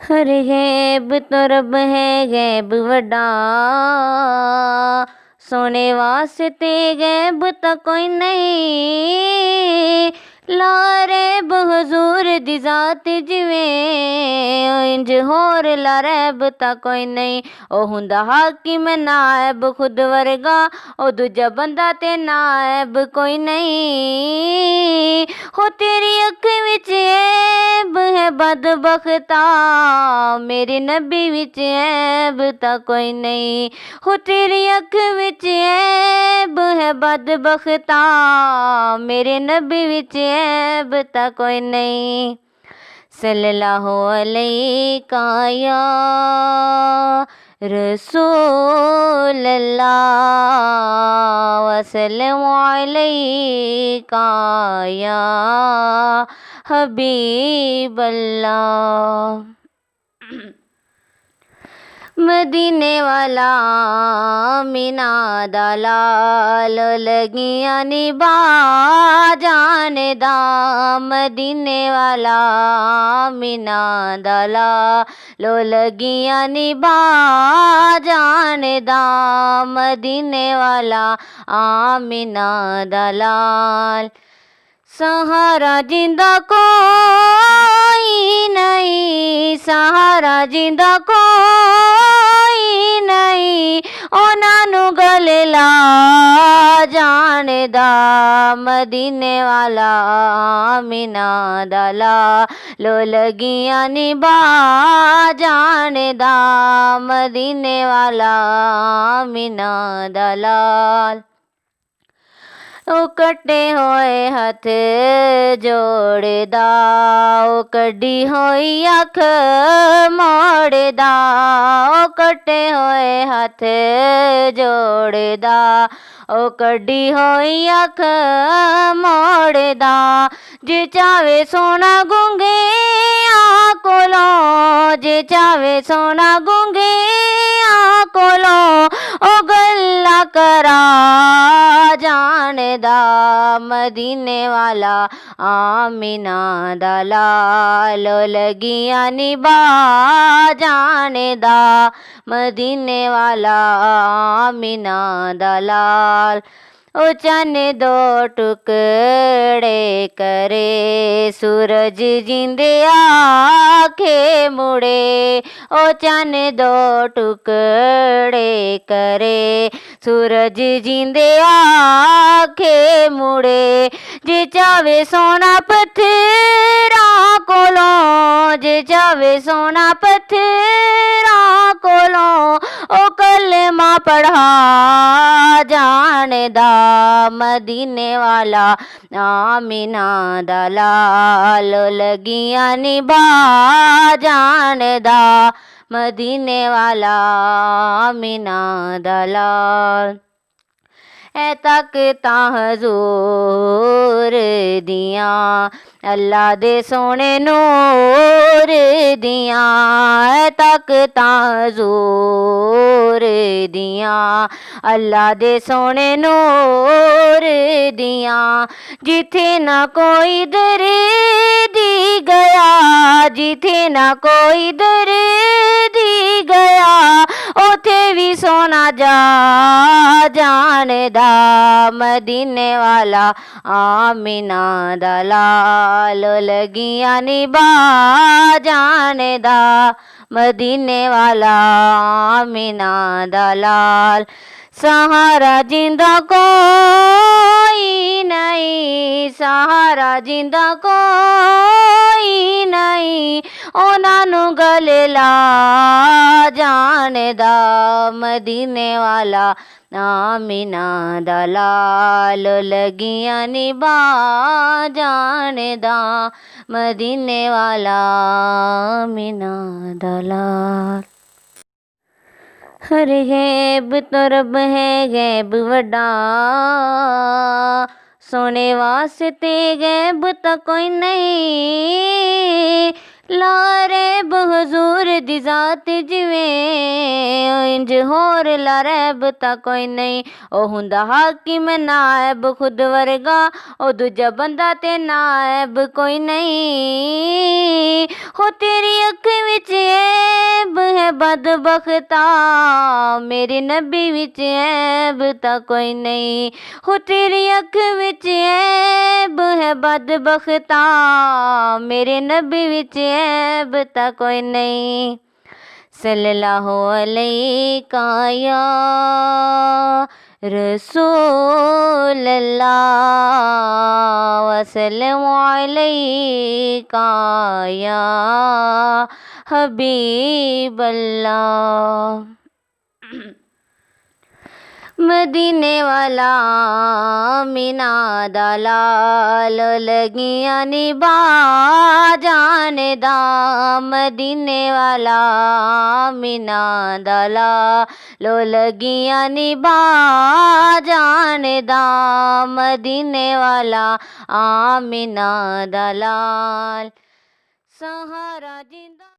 हर गैब तो रब है गैब वड्डा, सोने वास्ते गैब तो कोई नहीं। लारैब हुजूर दी जात जिवें इंज होर लारैब ता कोई नहीं। ओ हुंदा हाकिम नायब खुद वर्गा, ओ दूजा बंदा ते नायब कोई नहीं। हो तेरी अख विच ऐब है बदबख्ता, मेरे नबी विच ऐब ता कोई नहीं। हो तेरी अख विच ऐब है बदबख्ता, मेरे नबी विच ऐब ता कोई नहीं। सल्लल्लाहु अलैका या रसूल अल्लाह, वसल्लम अलैका या हबीब अल्लाह। मदीने वाला मीना दलाल लगियां निभा जाने दा, मदीने वाला मीना दलाल लगियां निभा जाने दा, मदीने वाला आमीना दलाल। सहारा जिंदा कोई नहीं, सहारा जिंदा कोई नहीं, उन्हां नू गले ला जाने दा, मदीने वाला आमीना दलाल लगियां निभा जाने दा, मदीने वाला आमीना दलाल। ओ कटे होए हथ जोड़दा, ओ कड्डी होई अख मोड़दा, ओ कटे होए हथ जोड़दा, ओ कड्डी होई अख मोड़दा। जे चावे सोना गूंगे कोलों, जे चावे सोना गूंगे कोलों, ओ गल्ला करा जाने दा, मदीने वाला आमीना दलाल लगियां निभा जाने दा, मदीने वाला आमीना दलाल। ओ चन दो टुकड़े करे सूरज जिंदे आखे मुड़े, ओ चन दो टुकड़े करे सूरज जिंदे आखे मुड़े। जे चावे सोना पत्थरा कोलों, जे चावे सोना पत्थरा कोलों, ओ कलमा पढ़ा जाने दा, मदीने वाला आमीना दलाल लगियां निभा जाने दा, मदीने वाला आमीना दलाल। ऐ तकता हजूर दियां अल्लाह दे सोने नूर दियां, ऐ तकता हजूर दियां अल्लाह दे सोने नूर दियां। जिथे ना कोई दर्दी गया, जिथे ना कोई दर्दी गया, उथे भी सोना जा जाने दा, मदीने वाला आमीना दलाल लगियां निभा जाने दा, मदीने वाला आमीना दलाल। सहारा जिंदा कोई नहीं, सहारा जिंदा कोई नहीं, उन्हां नू गले ला जाने दा, मदीने वाला आमीना दलाल लगियां निभा जाने दा, मदीने वाला आमीना दलाल। हर गैब तो रब है गैब वड्डा, सोने वास्ते गैब तो कोई नहीं। लारे बहजूर दी जात जिवें इंज होर लारैब ता कोई नहीं। ओ हुंदा हाकिम नायब खुद वर्गा ओ दूजा बंदा ते नायब कोई नहीं। हो तेरी अख विच ऐब है बदबख्ता मेरे नबी विच ऐब ता कोई नहीं। हो तेरी अख विच ऐब है बदबख्ता मेरे नबी विच ऐब ता कोई नहीं। सल्लल्लाहु अलैका या रसूल अल्लाह वसल्लम अलैका या हबीब अल्लाह। मदीने वाला मीना दा लाल लगियां निभा जाने दा। मदीने वाला मीना दा लाल लगियां निभा जाने दा। मदीने वाला आमीना दा लाल सहारा जी।